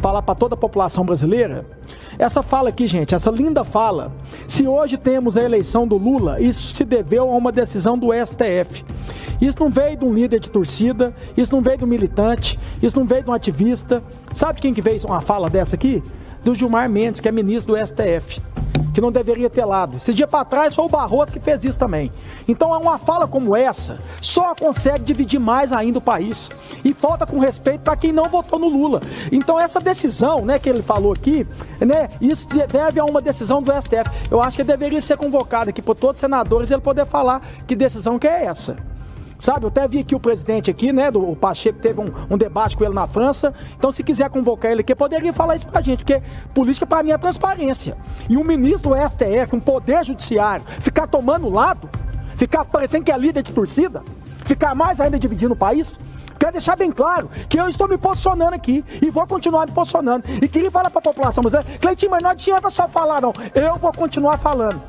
falar para toda a população brasileira. Essa fala aqui, gente, essa linda fala, se hoje temos a eleição do Lula, isso se deveu a uma decisão do STF. Isso não veio de um líder de torcida, isso não veio de um militante, isso não veio de um ativista. Sabe quem que fez uma fala dessa aqui? Do Gilmar Mendes, que é ministro do STF, que não deveria ter lado. Esse dia para trás foi o Barroso que fez isso também. Então uma fala como essa só consegue dividir mais ainda o país. E falta com respeito para quem não votou no Lula. Então essa decisão, né, que ele falou aqui, né, isso deve a uma decisão do STF. Eu acho que deveria ser convocado aqui por todos os senadores e ele poder falar que decisão que é essa. Sabe, eu até vi aqui o presidente aqui, né, o Pacheco, teve um debate com ele na França. Então, se quiser convocar ele aqui, poderia falar isso pra gente, porque política pra mim é transparência. E um ministro do STF, um poder judiciário, ficar tomando lado, ficar parecendo que é líder de torcida, ficar mais ainda dividindo o país. Quero deixar bem claro que eu estou me posicionando aqui e vou continuar me posicionando. E queria falar pra população brasileira, Cleitinho, mas não adianta só falar não, eu vou continuar falando.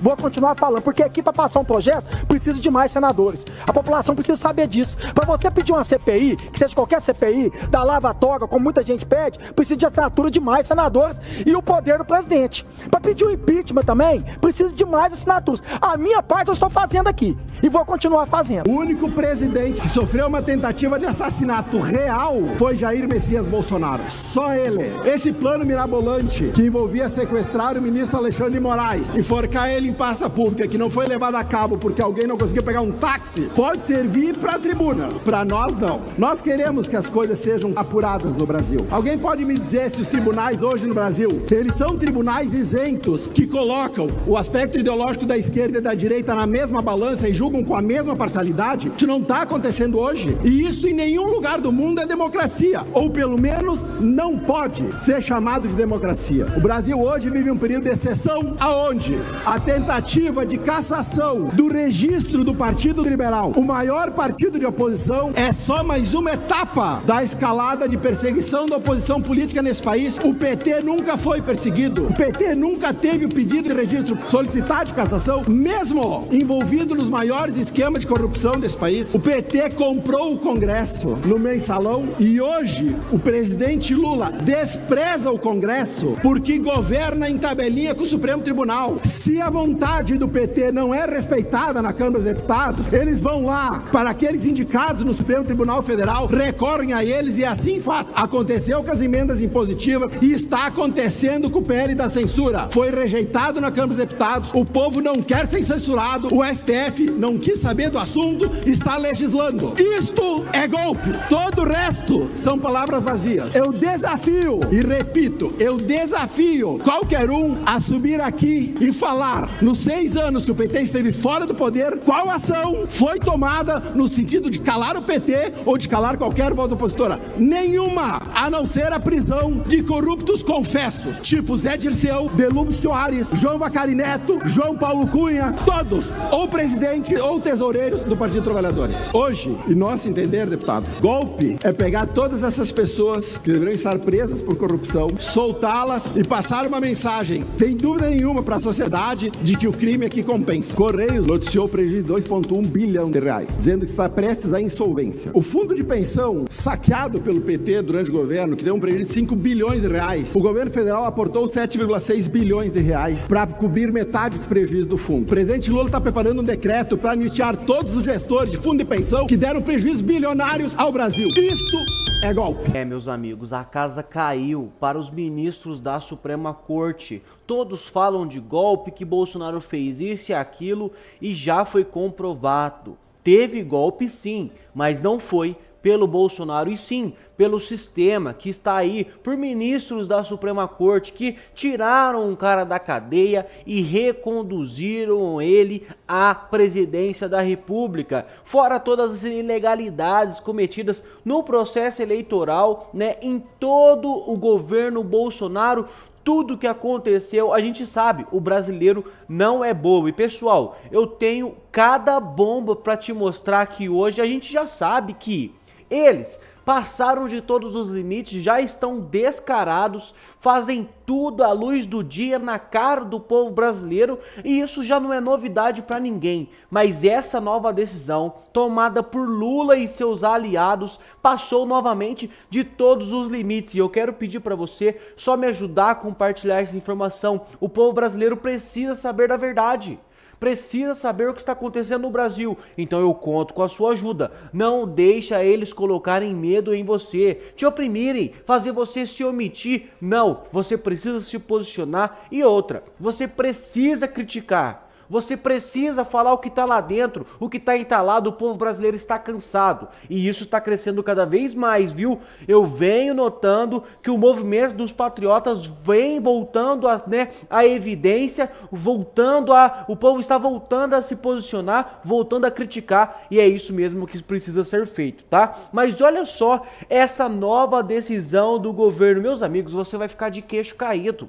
Vou continuar falando, porque aqui para passar um projeto precisa de mais senadores. A população precisa saber disso. Para você pedir uma CPI, que seja qualquer CPI, da lava-toga, como muita gente pede, precisa de assinatura de mais senadores e o poder do presidente. Para pedir um impeachment também, precisa de mais assinaturas. A minha parte eu estou fazendo aqui e vou continuar fazendo. O único presidente que sofreu uma tentativa de assassinato real foi Jair Messias Bolsonaro. Só ele. Esse plano mirabolante que envolvia sequestrar o ministro Alexandre de Moraes, enforcar ele em praça pública, que não foi levado a cabo porque alguém não conseguiu pegar um táxi, pode servir para a tribuna. Para nós, não. Nós queremos que as coisas sejam apuradas no Brasil. Alguém pode me dizer se os tribunais hoje no Brasil, eles são tribunais isentos, que colocam o aspecto ideológico da esquerda e da direita na mesma balança e julgam com a mesma parcialidade? Isso não está acontecendo hoje. E isso em nenhum lugar do mundo é democracia. Ou pelo menos não pode ser chamado de democracia. O Brasil hoje vive um período de exceção aonde a tentativa de cassação do registro do Partido Liberal, o maior partido de oposição, é só mais uma etapa da escalada de perseguição da oposição política nesse país. O PT nunca foi perseguido. O PT nunca teve o pedido de registro solicitado de cassação, mesmo envolvido nos maiores esquemas de corrupção desse país. O PT comprou o Congresso no mensalão e hoje o presidente Lula despreza o Congresso porque governa em tabelinha com o Supremo Tribunal. Se a vontade do PT não é respeitada na Câmara dos Deputados, eles vão lá para aqueles indicados no Supremo Tribunal Federal, recorrem a eles e assim faz. Aconteceu com as emendas impositivas e está acontecendo com o PL da censura. Foi rejeitado na Câmara dos Deputados, o povo não quer ser censurado, o STF não quis saber do assunto, está legislando. Isto é golpe. Todo o resto são palavras vazias. Eu desafio, e repito, eu desafio qualquer um a subir aqui e falar nos 6 anos que o PT esteve fora do poder, qual ação foi tomada no sentido de calar o PT ou de calar qualquer voz opositora? Nenhuma, a não ser a prisão de corruptos confessos, tipo Zé Dirceu, Delúbio Soares, João Vacari Neto, João Paulo Cunha, todos, ou presidente ou tesoureiro do Partido Trabalhadores. Hoje, em nosso entender, deputado, golpe é pegar todas essas pessoas que deveriam estar presas por corrupção, soltá-las e passar uma mensagem, sem dúvida nenhuma, para a sociedade de que o crime aqui compensa. Correios noticiou prejuízo de 2,1 bilhão de reais, dizendo que está prestes à insolvência. O fundo de pensão saqueado pelo PT durante o governo, que deu um prejuízo de 5 bilhões de reais, o governo federal aportou 7,6 bilhões de reais para cobrir metade dos prejuízos do fundo. O presidente Lula está preparando um decreto para anistiar todos os gestores de fundo de pensão que deram prejuízos bilionários ao Brasil. Isto é golpe. Meus amigos, a casa caiu para os ministros da Suprema Corte. Todos falam de golpe, que Bolsonaro fez isso e aquilo e já foi comprovado. Teve golpe sim, mas não foi pelo Bolsonaro e sim pelo sistema que está aí, por ministros da Suprema Corte que tiraram um cara da cadeia e reconduziram ele à presidência da República, fora todas as ilegalidades cometidas no processo eleitoral, né, em todo o governo Bolsonaro. Tudo que aconteceu, a gente sabe, o brasileiro não é bobo. E pessoal, eu tenho cada bomba para te mostrar aqui hoje. A gente já sabe que eles passaram de todos os limites, já estão descarados, fazem tudo à luz do dia na cara do povo brasileiro e isso já não é novidade para ninguém. Mas essa nova decisão, tomada por Lula e seus aliados, passou novamente de todos os limites. E eu quero pedir para você só me ajudar a compartilhar essa informação. O povo brasileiro precisa saber da verdade. Precisa saber o que está acontecendo no Brasil, então eu conto com a sua ajuda. Não deixa eles colocarem medo em você, te oprimirem, fazer você se omitir. Não, você precisa se posicionar. E outra, você precisa criticar. Você precisa falar o que está lá dentro, o que está entalado. O povo brasileiro está cansado e isso está crescendo cada vez mais, viu? Eu venho notando que o movimento dos patriotas vem voltando a evidência, o povo está voltando a se posicionar, voltando a criticar e é isso mesmo que precisa ser feito, tá? Mas olha só essa nova decisão do governo, meus amigos, você vai ficar de queixo caído.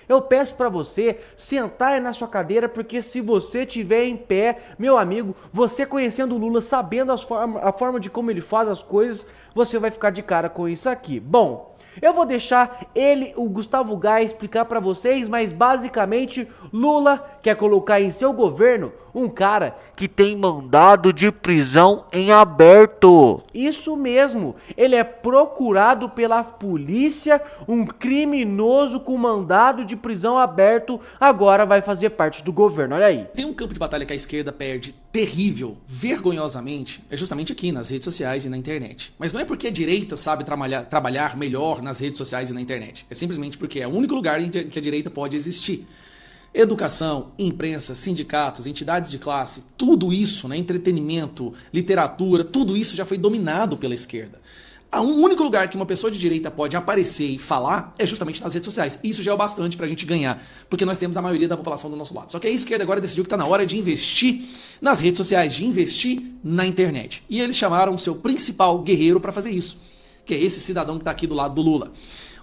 Eu peço para você sentar aí na sua cadeira, porque se você estiver em pé, meu amigo, você conhecendo o Lula, sabendo a forma de como ele faz as coisas, você vai ficar de cara com isso aqui. Bom, eu vou deixar o Gustavo Gai, explicar para vocês, mas basicamente Lula quer colocar em seu governo um cara que tem mandado de prisão em aberto. Isso mesmo, ele é procurado pela polícia, um criminoso com mandado de prisão aberto, agora vai fazer parte do governo, olha aí. Tem um campo de batalha que a esquerda perde terrível, vergonhosamente, é justamente aqui nas redes sociais e na internet. Mas não é porque a direita sabe trabalhar melhor nas redes sociais e na internet, é simplesmente porque é o único lugar em que a direita pode existir. Educação, imprensa, sindicatos, entidades de classe, tudo isso, né, entretenimento, literatura, tudo isso já foi dominado pela esquerda. O único lugar que uma pessoa de direita pode aparecer e falar é justamente nas redes sociais. Isso já é o bastante pra gente ganhar, porque nós temos a maioria da população do nosso lado. Só que a esquerda agora decidiu que tá na hora de investir nas redes sociais, de investir na internet. E eles chamaram o seu principal guerreiro para fazer isso, que é esse cidadão que tá aqui do lado do Lula.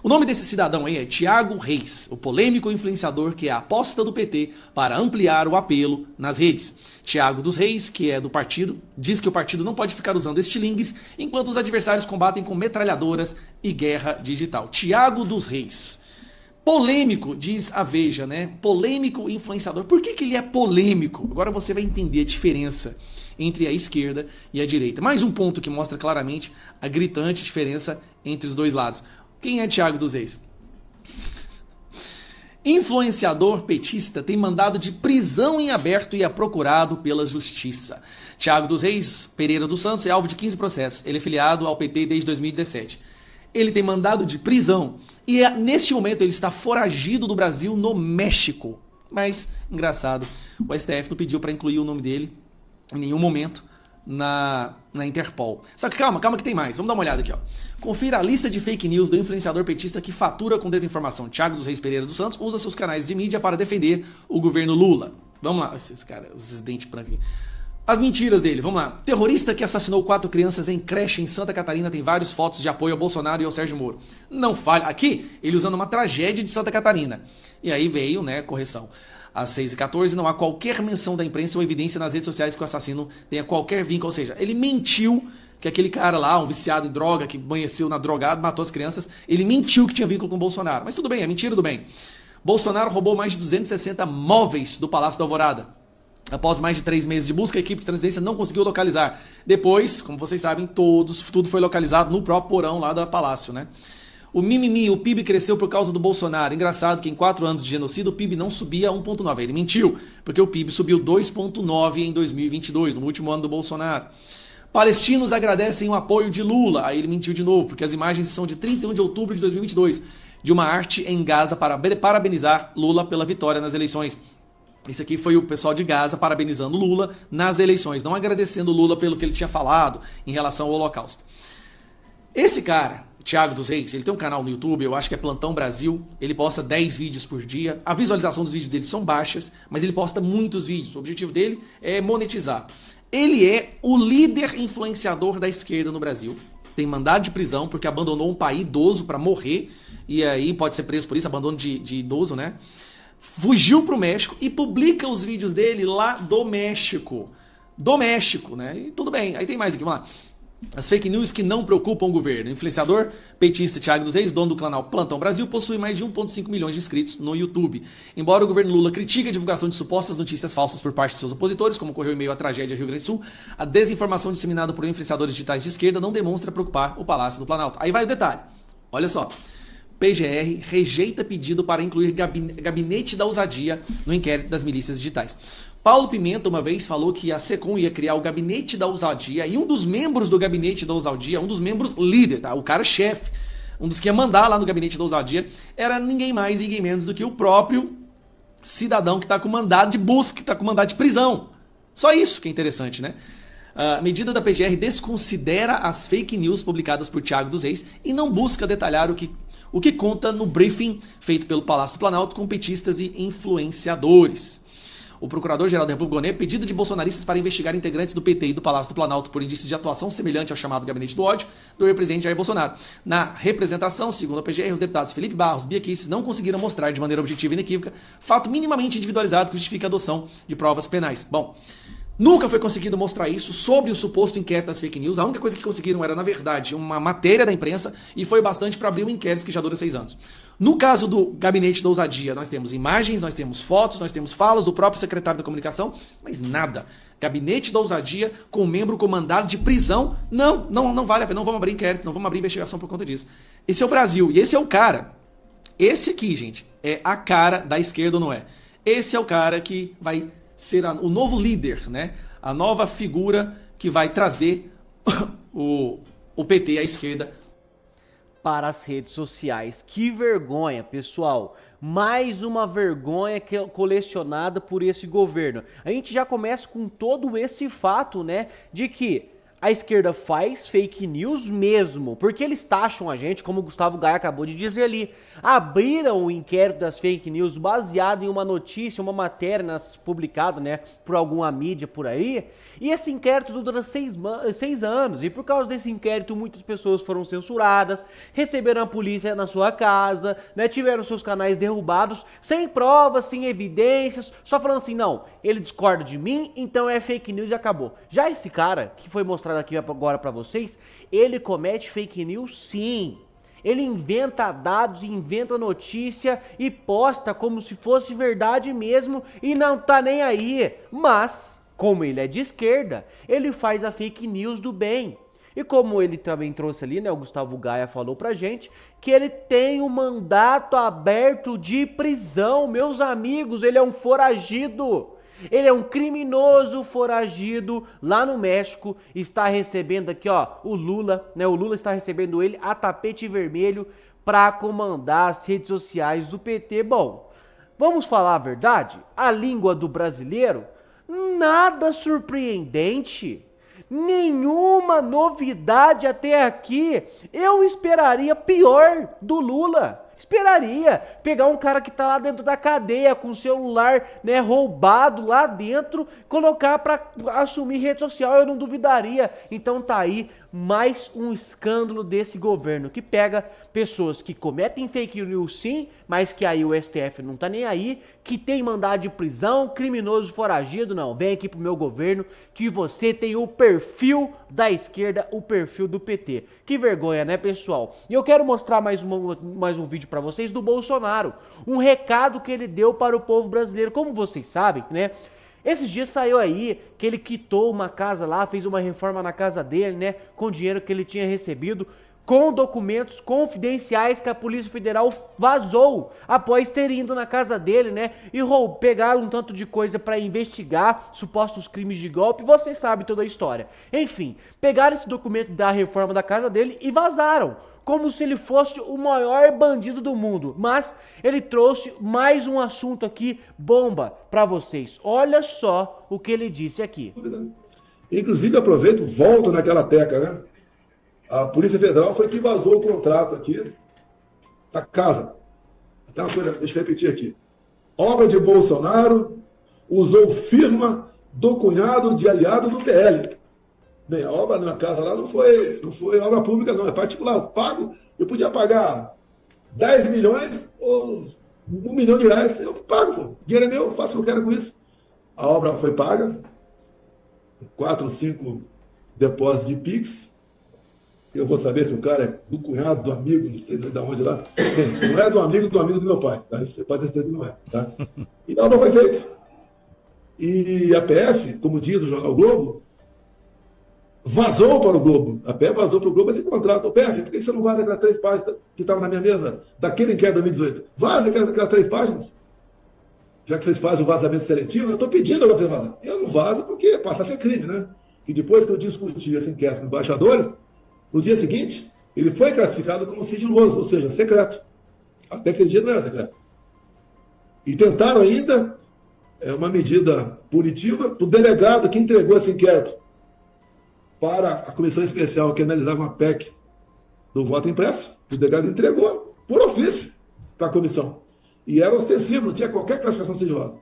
O nome desse cidadão aí é Thiago Reis, o polêmico influenciador que é a aposta do PT para ampliar o apelo nas redes. Thiago dos Reis, que é do partido, diz que o partido não pode ficar usando estilingues enquanto os adversários combatem com metralhadoras e guerra digital. Thiago dos Reis. Polêmico, diz a Veja, né? Polêmico influenciador. Por que ele é polêmico? Agora você vai entender a diferença entre a esquerda e a direita. Mais um ponto que mostra claramente a gritante diferença entre os dois lados. Quem é Thiago dos Reis? Influenciador petista tem mandado de prisão em aberto e é procurado pela justiça. Thiago dos Reis Pereira dos Santos é alvo de 15 processos. Ele é filiado ao PT desde 2017. Ele tem mandado de prisão e neste momento ele está foragido do Brasil no México. Mas, engraçado, o STF não pediu para incluir o nome dele em nenhum momento na Interpol. Só que calma que tem mais. Vamos dar uma olhada aqui, ó. Confira a lista de fake news do influenciador petista que fatura com desinformação. Thiago dos Reis Pereira dos Santos usa seus canais de mídia para defender o governo Lula. Vamos lá, esses caras, os dentes brancos. As mentiras dele, vamos lá. Terrorista que assassinou 4 crianças em creche em Santa Catarina tem várias fotos de apoio ao Bolsonaro e ao Sérgio Moro. Não falha. Aqui, ele usando uma tragédia de Santa Catarina. E aí veio, né, correção. Às 6h14, não há qualquer menção da imprensa ou evidência nas redes sociais que o assassino tenha qualquer vínculo. Ou seja, ele mentiu que aquele cara lá, um viciado em droga, que amanheceu na drogada, matou as crianças, ele mentiu que tinha vínculo com o Bolsonaro. Mas tudo bem, é mentira do bem. Bolsonaro roubou mais de 260 móveis do Palácio da Alvorada. Após mais de 3 meses de busca, a equipe de transcendência não conseguiu localizar. Depois, como vocês sabem, tudo foi localizado no próprio porão lá do Palácio, né? O mimimi, o PIB cresceu por causa do Bolsonaro. Engraçado que em 4 anos de genocídio o PIB não subia 1,9. Ele mentiu, porque o PIB subiu 2,9 em 2022, no último ano do Bolsonaro. Palestinos agradecem o apoio de Lula. Aí ele mentiu de novo, porque as imagens são de 31 de outubro de 2022, de uma arte em Gaza para parabenizar Lula pela vitória nas eleições. Esse aqui foi o pessoal de Gaza parabenizando Lula nas eleições, não agradecendo Lula pelo que ele tinha falado em relação ao Holocausto. Esse cara, Thiago dos Reis, ele tem um canal no YouTube, eu acho que é Plantão Brasil, ele posta 10 vídeos por dia, a visualização dos vídeos dele são baixas, mas ele posta muitos vídeos, o objetivo dele é monetizar. Ele é o líder influenciador da esquerda no Brasil, tem mandado de prisão porque abandonou um pai idoso para morrer, e aí pode ser preso por isso, abandono de idoso, né? Fugiu pro México e publica os vídeos dele lá do México. Do México, né? E tudo bem, aí tem mais aqui, vamos lá. As fake news que não preocupam o governo. O influenciador petista Thiago dos Reis, dono do canal Plantão Brasil, possui mais de 1,5 milhões de inscritos no YouTube. Embora o governo Lula critique a divulgação de supostas notícias falsas por parte de seus opositores, como ocorreu em meio à tragédia Rio Grande do Sul, a desinformação disseminada por influenciadores digitais de esquerda não demonstra preocupar o Palácio do Planalto. Aí vai o detalhe. Olha só. PGR rejeita pedido para incluir gabinete da ousadia no inquérito das milícias digitais. Paulo Pimenta uma vez falou que a SECOM ia criar o gabinete da ousadia e um dos membros do gabinete da ousadia, um dos membros líder, tá? O cara chefe, um dos que ia mandar lá no gabinete da ousadia, era ninguém mais e ninguém menos do que o próprio cidadão que está com mandado de busca, que está com mandado de prisão. Só isso que é interessante, né? A medida da PGR desconsidera as fake news publicadas por Thiago dos Reis e não busca detalhar o que conta no briefing feito pelo Palácio do Planalto com petistas e influenciadores. O Procurador-Geral da República Goiânia pedido de bolsonaristas para investigar integrantes do PT e do Palácio do Planalto por indícios de atuação semelhante ao chamado Gabinete do Ódio do presidente Jair Bolsonaro. Na representação, segundo a PGR, os deputados Felipe Barros e Bia Kicis não conseguiram mostrar de maneira objetiva e inequívoca fato minimamente individualizado que justifique a adoção de provas penais. Bom, nunca foi conseguido mostrar isso sobre o suposto inquérito das fake news. A única coisa que conseguiram era, na verdade, uma matéria da imprensa e foi bastante para abrir um inquérito que já dura 6 anos. No caso do Gabinete da Ousadia, nós temos imagens, nós temos fotos, nós temos falas do próprio secretário da comunicação, mas nada. Gabinete da Ousadia com membro comandado de prisão, não vale a pena, não vamos abrir inquérito, não vamos abrir investigação por conta disso. Esse é o Brasil e esse é o cara. Esse aqui, gente, é a cara da esquerda ou não é? Esse é o cara que vai ser o novo líder, né? A nova figura que vai trazer o PT à esquerda para as redes sociais. Que vergonha, pessoal. Mais uma vergonha colecionada por esse governo. A gente já começa com todo esse fato, né, de que a esquerda faz fake news mesmo, porque eles taxam a gente, como o Gustavo Gaia acabou de dizer ali, abriram o inquérito das fake news baseado em uma notícia, uma matéria publicada, né, por alguma mídia por aí, e esse inquérito dura 6 anos, e por causa desse inquérito muitas pessoas foram censuradas, receberam a polícia na sua casa, né, tiveram seus canais derrubados, sem provas, sem evidências, só falando assim, não, ele discorda de mim, então é fake news e acabou. Já esse cara, que foi mostrado aqui agora pra vocês, ele comete fake news sim. Ele inventa dados, inventa notícia e posta como se fosse verdade mesmo e não tá nem aí. Mas, como ele é de esquerda, ele faz a fake news do bem. E como ele também trouxe ali, né, o Gustavo Gaia falou pra gente, que ele tem um mandato aberto de prisão. Meus amigos, ele é um foragido. Ele é um criminoso foragido lá no México, está recebendo aqui, ó, o Lula, né? O Lula está recebendo ele a tapete vermelho para comandar as redes sociais do PT. Bom, vamos falar a verdade? A língua do brasileiro, nada surpreendente. Nenhuma novidade até aqui. Eu esperaria pior do Lula. Esperaria pegar um cara que tá lá dentro da cadeia com o celular, né, roubado lá dentro, colocar para assumir rede social, eu não duvidaria. Então tá aí mais um escândalo desse governo que pega pessoas que cometem fake news sim, mas que aí o STF não tá nem aí, que tem mandado de prisão, criminoso foragido, não, vem aqui pro meu governo que você tem o perfil da esquerda, o perfil do PT. Que vergonha, né, pessoal? E eu quero mostrar mais um vídeo para vocês do Bolsonaro, um recado que ele deu para o povo brasileiro. Como vocês sabem, né, esses dias saiu aí que ele quitou uma casa lá, fez uma reforma na casa dele, né, com dinheiro que ele tinha recebido, com documentos confidenciais que a Polícia Federal vazou após ter ido na casa dele, né, e pegaram um tanto de coisa para investigar supostos crimes de golpe. Vocês sabem toda a história. Enfim, pegaram esse documento da reforma da casa dele e vazaram, como se ele fosse o maior bandido do mundo. Mas ele trouxe mais um assunto aqui, bomba, para vocês. Olha só o que ele disse aqui. Inclusive, aproveito, volto naquela tecla, né? A Polícia Federal foi que vazou o contrato aqui da casa. Até uma coisa, deixa eu repetir aqui. Obra de Bolsonaro usou firma do cunhado de aliado do PL. Bem, a obra na casa lá não foi obra pública, não, é particular. Eu podia pagar 10 milhões ou 1 milhão de reais. Eu pago, pô. Dinheiro é meu, eu faço o que eu quero com isso. A obra foi paga, 4 ou 5 depósitos de Pix. Eu vou saber se o cara é do cunhado, do amigo, não sei de onde lá. Bem, não é do amigo do meu pai. Tá? Você pode ter certeza que não é. Tá? E não foi feita. E a PF, como diz o jornal Globo, vazou para o Globo. A PF vazou para o Globo esse contrato. Ô, PF, por que você não vaza aquelas 3 páginas que estavam na minha mesa daquele inquérito de 2018? Vaza aquelas 3 páginas. Já que vocês fazem o vazamento seletivo, eu estou pedindo para vocês vazar. Eu não vazo porque passa a ser crime, né? E depois que eu discuti esse inquérito com embaixadores, no dia seguinte, ele foi classificado como sigiloso, ou seja, secreto. Até aquele dia não era secreto. E tentaram ainda uma medida punitiva para o delegado que entregou esse inquérito para a comissão especial que analisava uma PEC do voto impresso. O delegado entregou por ofício para a comissão. E era ostensivo, não tinha qualquer classificação sigilosa.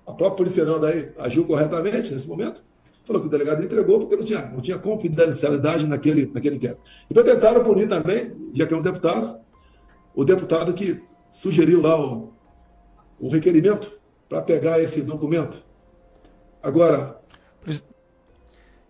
A própria Polícia Federal daí agiu corretamente nesse momento. Falou que o delegado entregou porque não tinha confidencialidade naquele inquérito. Então tentaram punir também, já que é um deputado, o deputado que sugeriu lá o requerimento para pegar esse documento. Agora...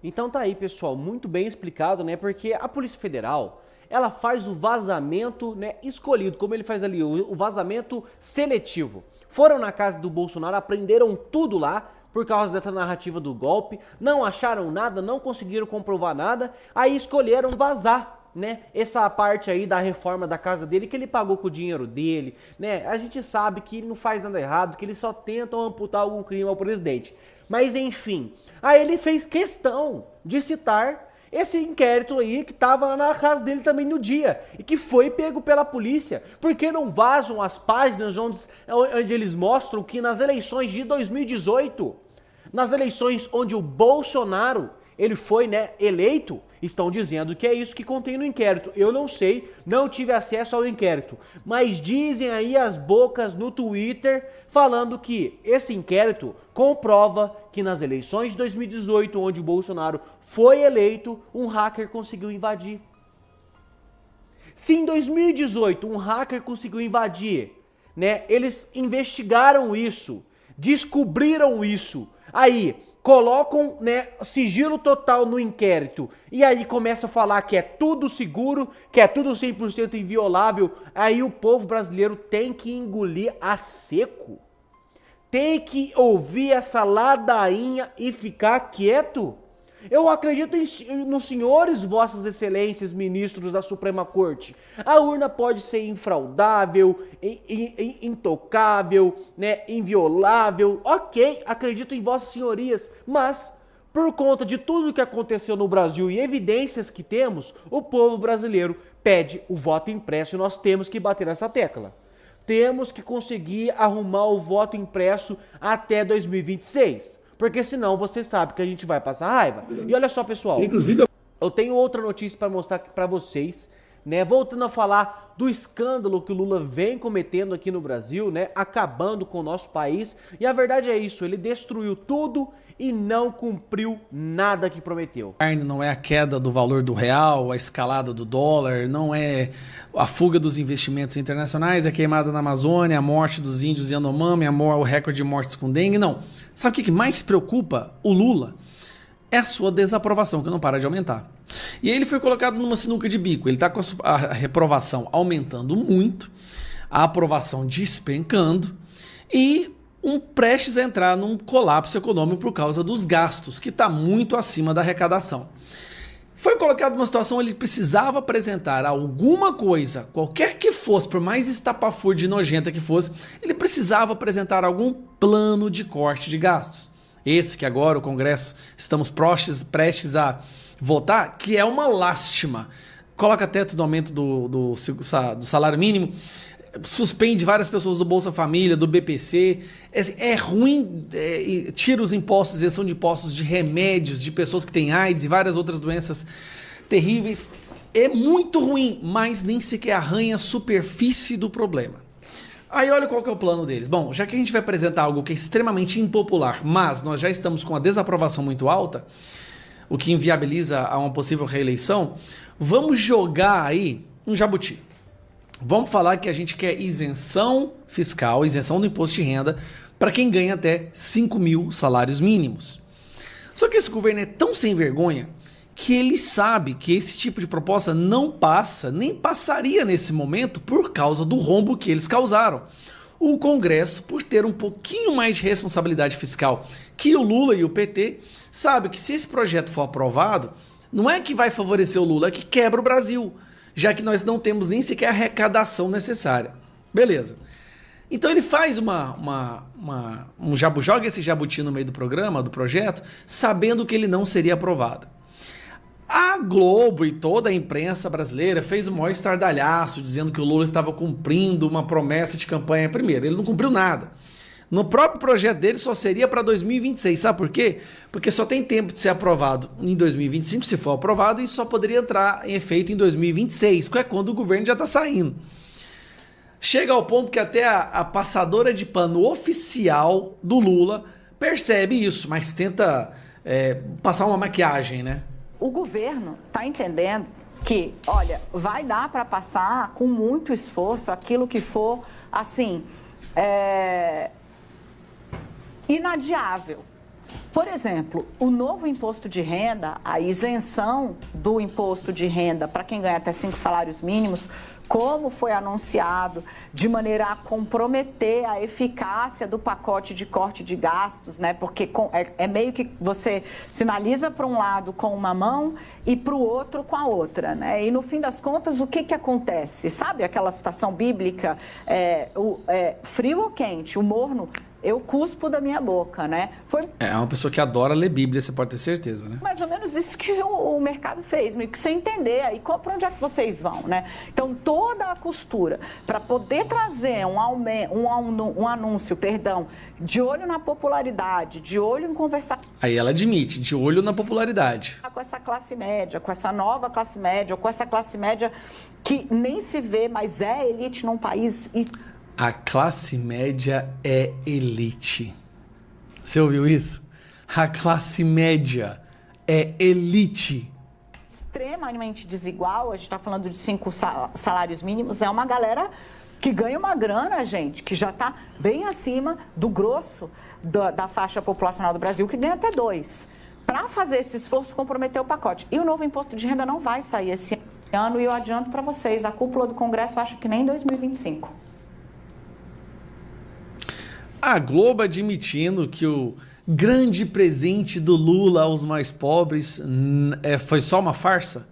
Então tá aí, pessoal, muito bem explicado, né? Porque a Polícia Federal, ela faz o vazamento, né, escolhido, como ele faz ali, o vazamento seletivo. Foram na casa do Bolsonaro, aprenderam tudo lá, por causa dessa narrativa do golpe, não acharam nada, não conseguiram comprovar nada, aí escolheram vazar, né, essa parte aí da reforma da casa dele, que ele pagou com o dinheiro dele, né, a gente sabe que ele não faz nada errado, que eles só tentam amputar algum crime ao presidente, mas enfim, aí ele fez questão de citar esse inquérito aí que tava lá na casa dele também no dia e que foi pego pela polícia. Por que não vazam as páginas onde eles mostram que nas eleições de 2018, nas eleições onde o Bolsonaro ele foi, né, eleito, estão dizendo que é isso que contém no inquérito. Eu não sei, não tive acesso ao inquérito, mas dizem aí as bocas no Twitter falando que esse inquérito comprova que nas eleições de 2018, onde o Bolsonaro foi eleito, um hacker conseguiu invadir. Se em 2018 um hacker conseguiu invadir, né, eles investigaram isso, descobriram isso, aí colocam, né, sigilo total no inquérito e aí começa a falar que é tudo seguro, que é tudo 100% inviolável, aí o povo brasileiro tem que engolir a seco. Tem que ouvir essa ladainha e ficar quieto. Eu acredito nos senhores, vossas excelências, ministros da Suprema Corte. A urna pode ser infraudável, intocável, né, inviolável. Ok, acredito em vossas senhorias, mas por conta de tudo que aconteceu no Brasil e evidências que temos, o povo brasileiro pede o voto impresso e nós temos que bater nessa tecla. Temos que conseguir arrumar o voto impresso até 2026. Porque senão você sabe que a gente vai passar raiva. E olha só, pessoal, inclusive eu tenho outra notícia para mostrar para vocês, né? Voltando a falar do escândalo que o Lula vem cometendo aqui no Brasil, né? Acabando com o nosso país. E a verdade é isso, ele destruiu tudo e não cumpriu nada que prometeu. Não é a queda do valor do real, a escalada do dólar, não é a fuga dos investimentos internacionais, a queimada na Amazônia, a morte dos índios Yanomami, o recorde de mortes com dengue, não. Sabe o que mais preocupa o Lula? É a sua desaprovação, que não para de aumentar. E aí ele foi colocado numa sinuca de bico, ele está com a reprovação aumentando muito, a aprovação despencando e prestes a entrar num colapso econômico por causa dos gastos, que está muito acima da arrecadação. Foi colocado numa situação onde ele precisava apresentar alguma coisa, qualquer que fosse, por mais estapafúrdia e nojenta que fosse, ele precisava apresentar algum plano de corte de gastos. Esse que agora o Congresso estamos prestes a votar, que é uma lástima. Coloca teto do aumento do salário mínimo, suspende várias pessoas do Bolsa Família, do BPC, é ruim, tira os impostos, isenção de impostos de remédios, de pessoas que têm AIDS e várias outras doenças terríveis, é muito ruim, mas nem sequer arranha a superfície do problema. Aí olha qual que é o plano deles. Bom, já que a gente vai apresentar algo que é extremamente impopular, mas nós já estamos com a desaprovação muito alta, o que inviabiliza a uma possível reeleição, vamos jogar aí um jabuti. Vamos falar que a gente quer isenção fiscal, isenção do imposto de renda para quem ganha até 5 mil salários mínimos. Só que esse governo é tão sem vergonha que ele sabe que esse tipo de proposta não passa, nem passaria nesse momento por causa do rombo que eles causaram. O Congresso, por ter um pouquinho mais de responsabilidade fiscal que o Lula e o PT, sabe que se esse projeto for aprovado, não é que vai favorecer o Lula, é que quebra o Brasil, já que nós não temos nem sequer a arrecadação necessária. Beleza. Então ele faz joga esse jabuti no meio do programa, do projeto, sabendo que ele não seria aprovado. A Globo e toda a imprensa brasileira fez o maior estardalhaço, dizendo que o Lula estava cumprindo uma promessa de campanha. Primeiro, ele não cumpriu nada. No próprio projeto dele só seria para 2026. Sabe por quê? Porque só tem tempo de ser aprovado em 2025, se for aprovado, e só poderia entrar em efeito em 2026, que é quando o governo já está saindo. Chega ao ponto que até a passadora de pano oficial do Lula percebe isso, mas tenta passar uma maquiagem, né? O governo está entendendo que, olha, vai dar para passar com muito esforço aquilo que for, assim, inadiável. Por exemplo, o novo imposto de renda, a isenção do imposto de renda para quem ganha até 5 salários mínimos, como foi anunciado, de maneira a comprometer a eficácia do pacote de corte de gastos, né? Porque é meio que você sinaliza para um lado com uma mão e para o outro com a outra, né? E no fim das contas, o que acontece? Sabe aquela citação bíblica, frio ou quente, o morno, eu cuspo da minha boca, né? É uma pessoa que adora ler Bíblia, você pode ter certeza, né? Mais ou menos isso que o mercado fez, meio que você entender aí para onde é que vocês vão, né? Então, toda a costura para poder trazer um anúncio, de olho na popularidade, de olho em conversar... Aí ela admite, de olho na popularidade. Com essa classe média, com essa nova classe média, ou com essa classe média que nem se vê, mas é elite num país... A classe média é elite. Você ouviu isso? A classe média é elite. Extremamente desigual, a gente está falando de 5 salários mínimos, é uma galera que ganha uma grana, gente, que já está bem acima do grosso da faixa populacional do Brasil, que ganha até 2. Para fazer esse esforço, comprometer o pacote. E o novo imposto de renda não vai sair esse ano, e eu adianto para vocês, a cúpula do Congresso acha que nem em 2025. A Globo admitindo que o grande presente do Lula aos mais pobres foi só uma farsa?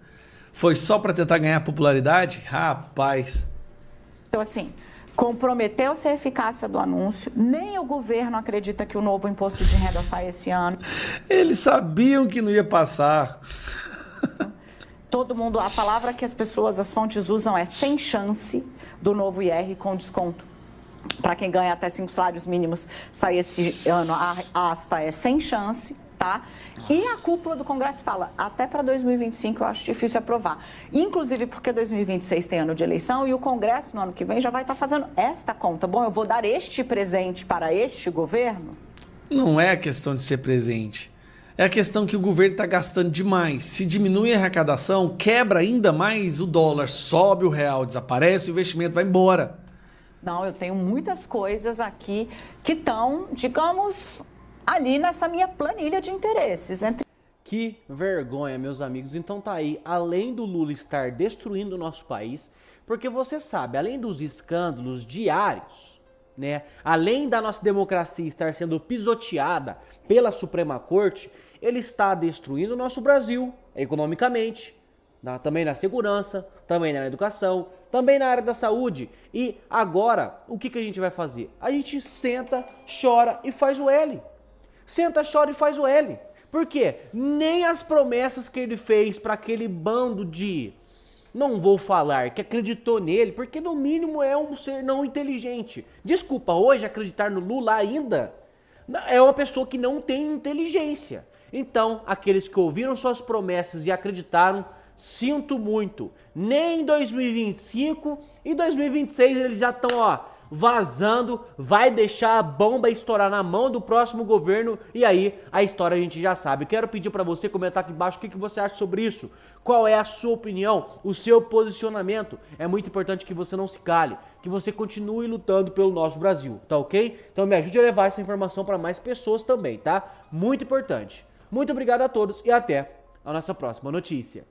Foi só para tentar ganhar popularidade? Rapaz. Então, assim, comprometeu-se a eficácia do anúncio, nem o governo acredita que o novo imposto de renda sai esse ano. Eles sabiam que não ia passar. Todo mundo, a palavra que as fontes usam é sem chance do novo IR com desconto. Para quem ganha até 5 salários mínimos, sai esse ano, a aspa é sem chance, tá? E a cúpula do Congresso fala, até para 2025 eu acho difícil aprovar. Inclusive porque 2026 tem ano de eleição e o Congresso no ano que vem já vai estar fazendo esta conta. Bom, eu vou dar este presente para este governo? Não é a questão de ser presente. É a questão que o governo está gastando demais. Se diminui a arrecadação, quebra ainda mais o dólar, sobe o real, desaparece o investimento, vai embora. Não, eu tenho muitas coisas aqui que estão, digamos, ali nessa minha planilha de interesses. Que vergonha, meus amigos. Então tá aí, além do Lula estar destruindo o nosso país, porque você sabe, além dos escândalos diários, né, além da nossa democracia estar sendo pisoteada pela Suprema Corte, ele está destruindo o nosso Brasil economicamente, também na segurança, também na educação, também na área da saúde. E agora, o que a gente vai fazer? A gente senta, chora e faz o L. Senta, chora e faz o L. Por quê? Nem as promessas que ele fez para aquele bando de... Não vou falar que acreditou nele, porque no mínimo é um ser não inteligente. Desculpa, hoje acreditar no Lula ainda é uma pessoa que não tem inteligência. Então, aqueles que ouviram suas promessas e acreditaram, sinto muito, nem em 2025 e 2026 eles já estão vazando, vai deixar a bomba estourar na mão do próximo governo e aí a história a gente já sabe. Quero pedir para você comentar aqui embaixo o que você acha sobre isso, qual é a sua opinião, o seu posicionamento. É muito importante que você não se cale, que você continue lutando pelo nosso Brasil, tá ok? Então me ajude a levar essa informação para mais pessoas também, tá? Muito importante. Muito obrigado a todos e até a nossa próxima notícia.